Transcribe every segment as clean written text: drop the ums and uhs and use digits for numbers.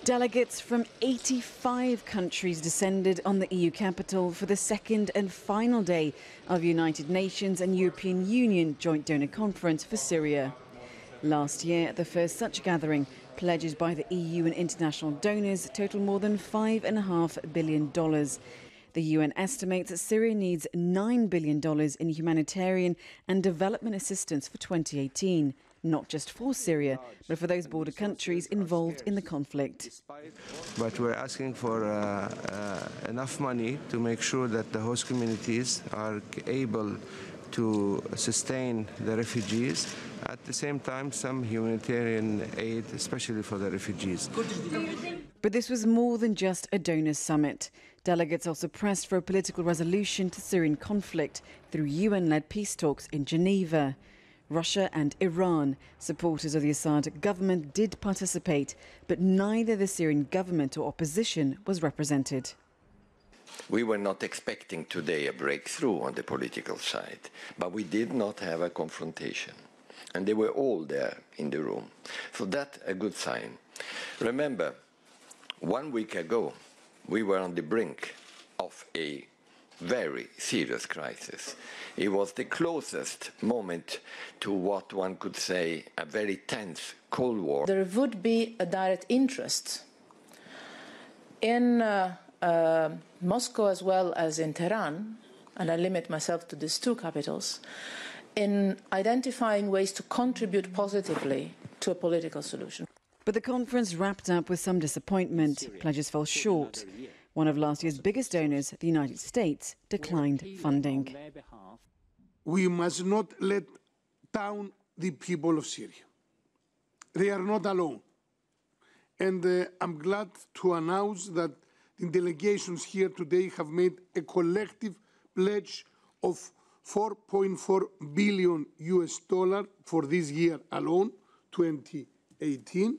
Delegates from 85 countries descended on the EU capital for the second and final day of United Nations and European Union Joint Donor Conference for Syria. Last year, the first such gathering, pledges by the EU and international donors totaled more than $5.5 billion. The UN estimates that Syria needs $9 billion in humanitarian and development assistance for 2018. Not just for Syria, but for those border countries involved in the conflict. But we're asking for enough money to make sure that the host communities are able to sustain the refugees. At the same time, some humanitarian aid, especially for the refugees. But this was more than just a donors' summit. Delegates also pressed for a political resolution to Syrian conflict through UN-led peace talks in Geneva. Russia and Iran, supporters of the Assad government, did participate, but neither the Syrian government or opposition was represented. We were not expecting today a breakthrough on the political side, but we did not have a confrontation. And they were all there in the room. So that's a good sign. Remember, 1 week ago, we were on the brink of a very serious crisis. It was the closest moment to what one could say a very tense Cold War. There would be a direct interest in Moscow as well as in Tehran, and I limit myself to these two capitals, in identifying ways to contribute positively to a political solution. But the conference wrapped up with some disappointment. Pledges fell short. One of last year's biggest donors, the United States, declined funding. We must not let down the people of Syria. They are not alone. And I'm glad to announce that the delegations here today have made a collective pledge of $4.4 billion for this year alone, 2018.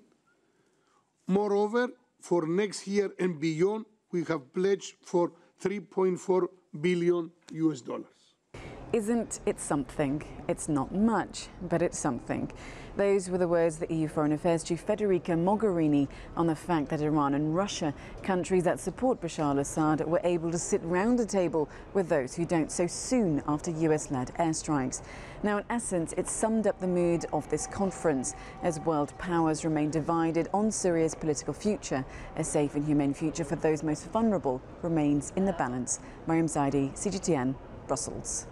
Moreover, for next year and beyond, we have pledged for $3.4 billion. Isn't it something? It's not much, but it's something. Those were the words of the EU Foreign Affairs Chief Federica Mogherini on the fact that Iran and Russia, countries that support Bashar al-Assad, were able to sit round a table with those who don't so soon after US-led airstrikes. Now, in essence, it summed up the mood of this conference as world powers remain divided on Syria's political future. A safe and humane future for those most vulnerable remains in the balance. Mariam Zaidi, CGTN, Brussels.